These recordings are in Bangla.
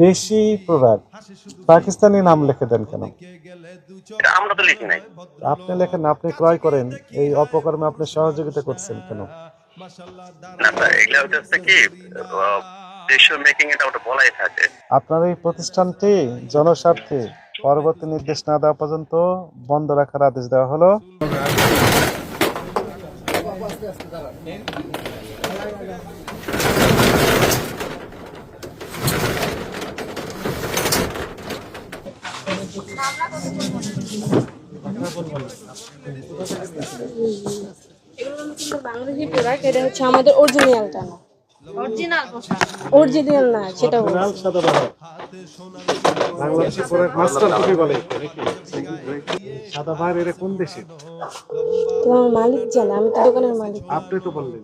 দেশি প্রোডাক্ট পাকিস্তানি নাম লিখে দেন কেন? এটা আমরা তো লিখি নাই। আপনি লেখেন, আপনি ক্রয় করেন, এই অপকর্মে আপনি সহযোগিতা করছেন কেন? না স্যার, এগুলা হচ্ছে কি দেশীয় মেকিং, এটা ওটা বলাই থাকে। আপনার এই প্রতিষ্ঠানটি জনস্বার্থে পরবর্তী নির্দেশ না দেওয়া পর্যন্ত বন্ধ রাখার আদেশ দেওয়া হলো। এগুলো কিন্তু বাংলাদেশি প্রোডাক্ট, এটা হচ্ছে আমাদের অরিজিনালটা না। অরিজিনাল না, সেটা original Sadabahar Bangladeshi product master copy বলে। সাদাবাহার এর কোন দেশে? তোমার মালিক জানে, আমি তো দোকানের মালিক। আপনি তো বললেন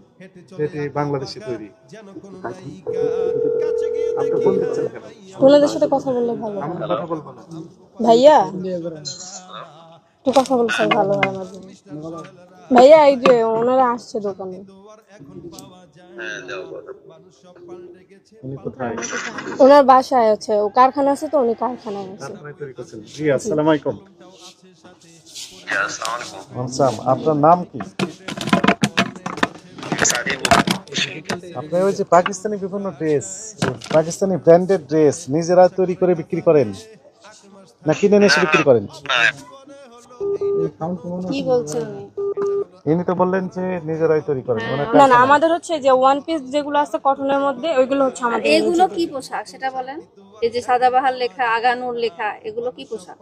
এটি বাংলাদেশে তৈরি, আপনি কোন দিচ্ছেন কেন? ওনাদের সাথে কথা বললে ভালো হয়। আমরা কথা বলবো না। ভাইয়া একটু কথা বলছে ভালো হয় আমার জন্য। ভাইয়া এই যে ওনারা আসছে দোকানে। উনি কোথায়? ওনার বাসায় আছে, ও কারখানা আছে তো, উনি কারখানায় আছে। কারখানায় তৈরি করছেন। জি, আসসালামু আলাইকুম। হ্যাঁ, আসসালামু আলাইকুম। আনসাম, আপনার নাম কি? সাদিব। আপনি ওই যে পাকিস্তানি বিভিন্ন ড্রেস, পাকিস্তানি ব্র্যান্ডেড ড্রেস নিজেরা তৈরি করে বিক্রি করেন না কিনে এসে বিক্রি করেন? না, কি বলছেন উনি? ইনি তো বললেন যে নিজেরাই তৈরি করেন। না না, আমাদের হচ্ছে যে ওয়ান পিস যেগুলো আছে কটনের মধ্যে, ওইগুলো হচ্ছে আমাদের। এগুলো কি পোশাক সেটা বলেন? এই যে সাদাবাহার লেখা, আগানুর লেখা, এগুলো কি পোশাক?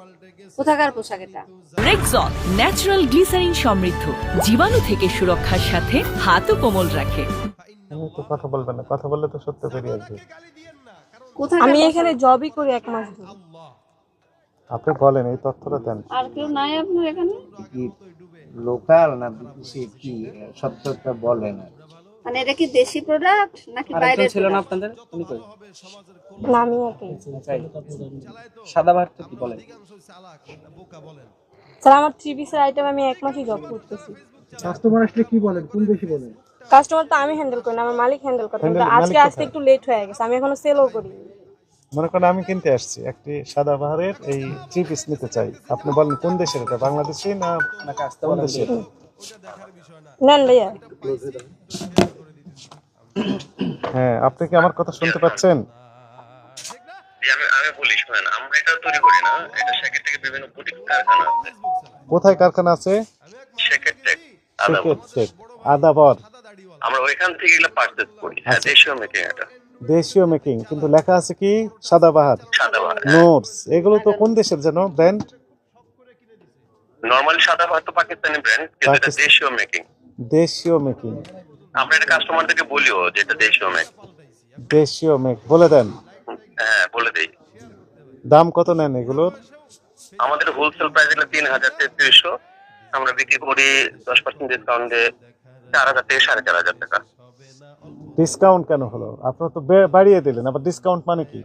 কোথাকার পোশাক এটা? রেক্সন ন্যাচারাল গ্লিসারিন সমৃদ্ধ, জীবাণু থেকে সুরক্ষার সাথে হাতও কোমল রাখে। আমি তো কথা বলবেন না, কথা বললে তো সত্য বেরিয়ে আসবে। কোথাকার আমি পোশাক? এখানে জবই করি 1 মাস ধরে। আপনি বলেন, এই তথ্যটা দেন। আর কেউ নাই আপনার এখানে? কি লোকাল না বিদেশি, কি সত্যটা বলেন। মানে এটা কি দেশি প্রোডাক্ট নাকি বাইরের ছিল না product? আপনাদের, উনি কই? না, আমি একাই। সাদাবাহারটা কি বলেন? স্যার আমার 3 পিসের আইটেম আমি 1 মাসই জব করতেছি। কাস্টমার আসলে কি বলেন, কোন দেশি বলেন? কাস্টমার তো আমি হ্যান্ডেল করি না, আমার মালিক হ্যান্ডেল করে। কিন্তু আজকে আসতে একটু লেট হয়ে গেছে, আমি এখনো সেলও করি। মনে করেন আমি কিনতে আসছি একটি সাদাবাহারের এই 3 পিস নিতে চাই, আপনি বলেন কোন দেশের, এটা বাংলাদেশি না কোন দেশের? নেন ভাইয়া। হ্যাঁ, আপনি কি আমার কথা শুনতে পাচ্ছেন? আমি বলি শোনেন, আমরা এটা তৈরি করি না, এটা শেখের থেকে বিভিন্ন বুটিক কারখানা আছে। কোথায় কারখানা আছে? শেখের টেক, সেকেটেক, আদাবর। আমরা ওইখান থেকে এগুলো পারচেজ করি। হ্যাঁ, দেশীয় মেকিং এটা। দেশীয় মেকিং, কিন্তু লেখা আছে কি সাদাবাহার, সাদাবাহার। নোটস। এগুলো তো কোন দেশের যেন ব্র্যান্ড? নরমালি সাদাবাহার তো পাকিস্তানি ব্র্যান্ড, কিন্তু এটা দেশীয় মেকিং। দেশীয় মেকিং, আমরা এটা কাস্টমারদেরকে বলিও যে এটা দেশীয় মেকিং। দেশীয় মেক বলে দেন। হ্যাঁ, বলে দেই। দাম কত নেন এগুলোর? আমাদের হোলসেল প্রাইস হলো 3,300। আমরা বিক্রি করি 10% ডিসকাউন্টে 4,000 থেকে 4,500 টাকা। ডিসকাউন্ট কেন হলো? আপনারা তো বাড়িয়ে দিলেন, আবার ডিসকাউন্ট মানে কি?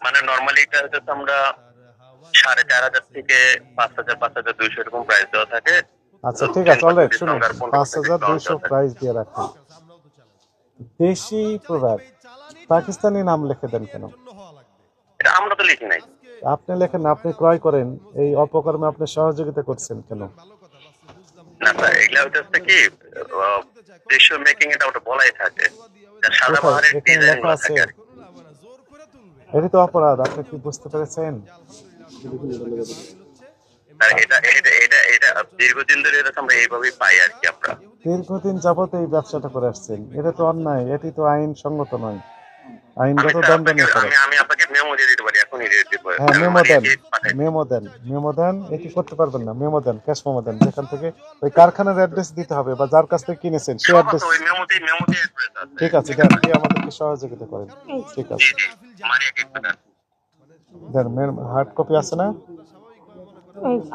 মানে নরমালি এটা হচ্ছে আমরা 4,500 থেকে 5,000, 5,200 এরকম প্রাইস দেওয়া থাকে। আচ্ছা ঠিক আছে, অলরাইট, শুনুন, 5,200 প্রাইস দিয়ে রাখুন। দেশি প্রোডাক্ট পাকিস্তানি নাম লিখে দেন কেন? এটা আমরা তো লিখি নাই। আপনি লেখেন, আপনি ক্রয় করেন, এই অপকর্মে আপনি সহযোগিতা করছেন কেন? না স্যার, এগুলা হচ্ছে কি দেশীয় মেকিং, এটা ওটা বলাই থাকে। সাদাবাহারের এখানে ডিজাইন লেখা গুলো আছে, থাকে আর কি। এটি তো অপরাধ, আপনি কি বুঝতে পেরেছেন? আর এটা এটা এটা এটা দীর্ঘদিন ধরে এটা আমরা এইভাবেই পাই আর কি। আমরা দীর্ঘদিন যাবত এই ব্যবসাটা করে আসছেন, এটা তো অন্যায়, এটি তো আইনসঙ্গত নয়, আইনগত স্যার দণ্ডনীয় করে। আমি আপনাকে মেমো দিয়ে দিতে পারি, এখনই দিয়ে দিতে পারি। হ্যাঁ, মেমো মানে দেন, পাঠাই। মেমো দেন, মেমো দেন। এটি করতে পারবেন না, মেমো দেন, ক্যাশ মেমো দেন, যেখান থেকে ওই কারখানার অ্যাড্রেস দিতে হবে বা যার কাছ থেকে কিনেছেন সেই অ্যাড্রেস। ওই মেমোতেই অ্যাড্রেস আছে। ঠিক আছে, দেন, দিয়ে আমাদেরকে সহযোগিতা করেন। ঠিক আছে, জি জি, মারিয়া কেক বাটার। দেন। হার্ড কপি আছে না?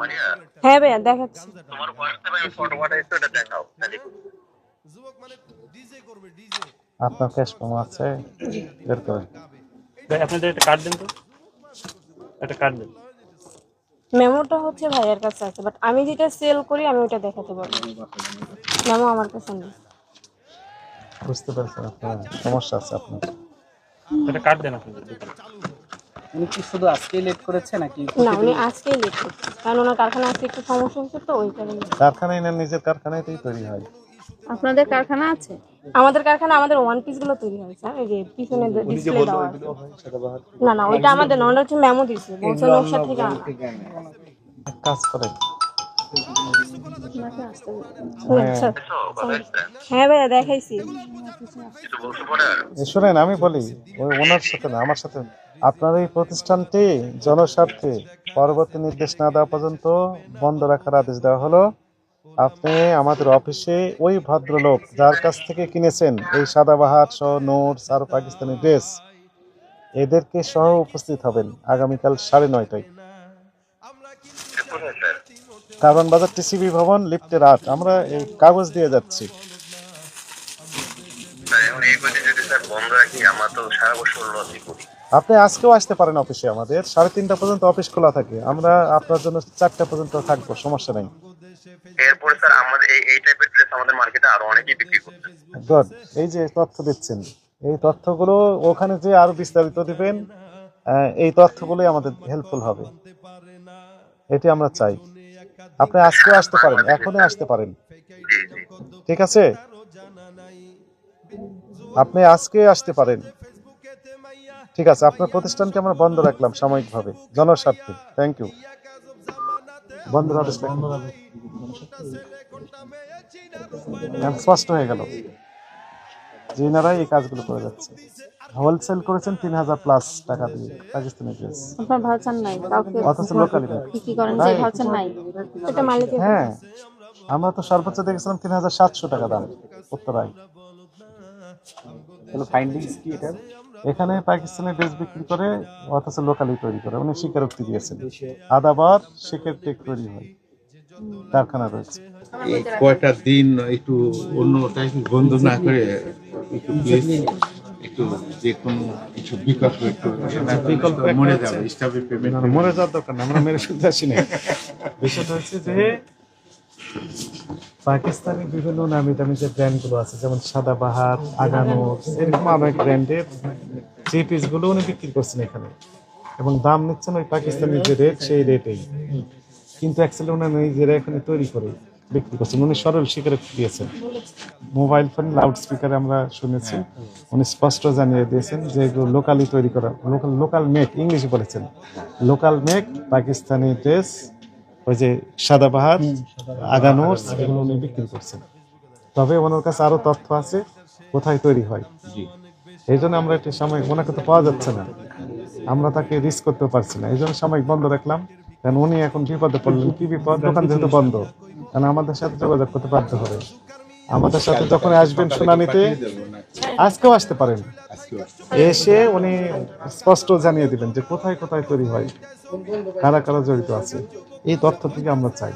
মারিয়া, হ্যাঁ ভাইয়া দেখাচ্ছি। তোমার হোয়াটসঅ্যাপে আমি ফটো পাঠাইছি, ওটা দেখাও তাহলে। আপনার ক্যাশ মেমো আছে? বের করেন। আপনাদের একটা কার্ড দেন তো, একটা কার্ড দেন। মেমোটা হচ্ছে ভাইয়ের কাছে আছে, বাট আমি যেটা সেল করি আমি ওটা দেখাতে পারবো। মেমো আমার কাছে নেই। বুঝতে পেরেছেন, আপনার সমস্যা আছে আপনার। একটা কার্ড দেন আপনাদের। উনি কি শুধু আজকেই লেট করেছে নাকি না উনি আজকেই লেট করছে, কারণ ওনার কারখানা আজকে একটু সমস্যা হচ্ছে, তো ওই কারণে। কারখানায় না, নিজের কারখানাতেই তৈরি হয়। আপনাদের কারখানা আছে? আমাদের কারখানা আমাদের ওয়ান পিস গুলো তৈরি হয় স্যার, এই যে পিছনে ডিসপ্লে দেওয়া আছে। না না ওইটা আমাদের না, ওটা হচ্ছে মেমো দিছে, বলছে নকশা থেকে আনা। এক কাজ করেন, শুনেন স্যার। হ্যাঁ ভাইয়া দেখাইছি। কিছু বলতে পারেন? শোনেন আমি বলি, ওই ওনার সাথে না, আমার সাথে। আপনার এই প্রতিষ্ঠানটি জনস্বার্থে পরবর্তী নির্দেশ না দেওয়া পর্যন্ত বন্ধ রাখার আদেশ দেওয়া হলো। আপনি আমাদের অফিসে ওই ভদ্রলোক যার কাছ থেকে কিনেছেন এই সাদাবাহার সহ নোটস আর পাকিস্তানি ড্রেস, এদেরকে সহ উপস্থিত হবেন আগামীকাল 9:30টায় কোথায় স্যার? কারওয়ান বাজার টিসিবি ভবন, লিফটের 8। আমরা এই কাগজ দিয়ে যাচ্ছি। স্যার এখন এই বইটি যদি স্যার বন্ধ রাখি, আমরা তো সারা বছর লসই করি। আপনি আজকেও আসতে পারেন অফিসে, আমাদের 3:30টা পর্যন্ত অফিস খোলা থাকে। আমরা আপনার জন্য 4টা পর্যন্ত থাকবো, সমস্যা নেই। এরপরে স্যার আমাদের এই টাইপের ড্রেস আমাদের মার্কেটে আরো অনেকেই বিক্রি করছে। গুড, এই যে তথ্য দিচ্ছেন, এই তথ্যগুলো ওখানে যে আরো বিস্তারিত দিবেন, এই তথ্যগুলোই আমাদের হেল্পফুল হবে, এটি আমরা চাই। আপনি আজকে আসতে পারেন, এখনই আসতে পারেন, ঠিক আছে? আপনি আজকে আসতে পারেন, ঠিক আছে? আপনার প্রতিষ্ঠানকে আমরা বন্ধ রাখলাম সাময়িকভাবে জনস্বার্থে। Thank you. বন্ধ আদেশ স্পষ্ট হয়ে গেল যে এনারাই এই কাজগুলো করে যাচ্ছে। হোলসেল করেছেন 3000+ টাকা দিয়ে পাকিস্তানি ড্রেস, আপনার ভাউচার নাই, কাউকে অথচ লোকালি বিক্রি করেন যে ভাউচার নাই। এটা মালিকের। হ্যাঁ, আমরা তো সর্বোচ্চ দেখেছিলাম 3700 টাকা দাম উত্তরায়। ফাইন্ডিংস কি এটা? এখানে পাকিস্তানি ড্রেস বিক্রি করে অথচ লোকালি তৈরি করে, উনি স্বীকারোক্তি দিয়েছেন। আদাবার শেখের টেক তৈরি হয়, কারখানা রয়েছে। এই কয়টা দিন একটু অন্য টাইপ বন্ধ না করে একটু প্লিজ একটু যে কোনো কিছু বিকল্প একটু বিকল্প মনে যাবে স্টাফের পেমেন্ট না, মরে যাওয়ার দরকার না, আমরা মেরে শুনতে আসি না। বিষয়টা হচ্ছে যে পাকিস্তানি বিভিন্ন নামি দামি যে ব্র্যান্ডগুলো আছে, যেমন সাদাবাহার, আগানোর, এরকম অনেক ব্র্যান্ডের থ্রি পিসগুলো উনি বিক্রি করছেন এখানে, এবং দাম নিচ্ছেন ওই পাকিস্তানি যে রেট, সেই রেটেই। কিন্তু অ্যাকচুয়ালি উনি নিজেরা এখানে তৈরি করে বিক্রি করছেন, উনি সরল স্বীকারোক্তি দিয়েছেন। মোবাইল ফোন লাউড স্পিকারে আমরা শুনেছি, উনি স্পষ্ট জানিয়ে দিয়েছেন যে এগুলো লোকালি তৈরি করা, লোকাল মেক, ইংলিশে বলেছেন লোকাল মেক পাকিস্তানি ড্রেস, ওই যে সাদাবাহার, আগানোর, এগুলো উনি বিক্রি করছেন। তবে ওনার কাছে আরো তথ্য আছে কোথায় তৈরি হয়। এই জন্য আমরা একটি সাময়িক, ওনাকে তো পাওয়া যাচ্ছে না, আমরা তাকে রিস্ক করতে পারছি না, এই জন্য সাময়িক বন্ধ রাখলাম। কারণ উনি এখন বিপদে পড়লেন। কি বিপদ? দোকান যেহেতু বন্ধ, কারণ আমাদের সাথে যোগাযোগ করতে বাধ্য হবে। আমাদের সাথে যখন আসবেন শুনানিতে, আজকেও আসতে পারেন, এসে উনি স্পষ্ট জানিয়ে দিবেন যে কোথায় কোথায় তৈরি হয়, কারা কারা জড়িত আছে। এই তথ্য থেকে আমরা চাই।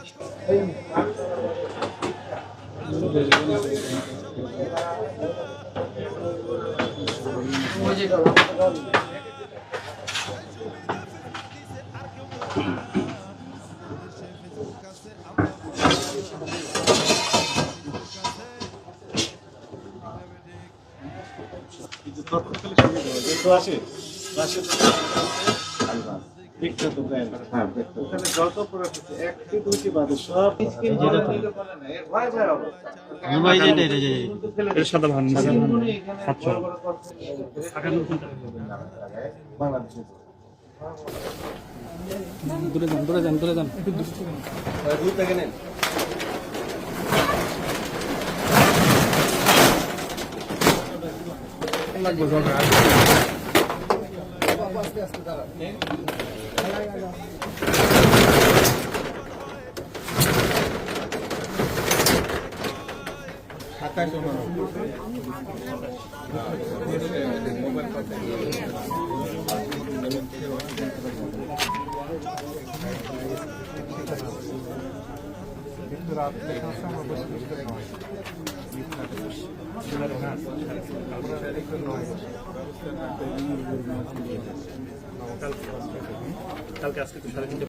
দূরে যান কালকে আজকে তো 3:30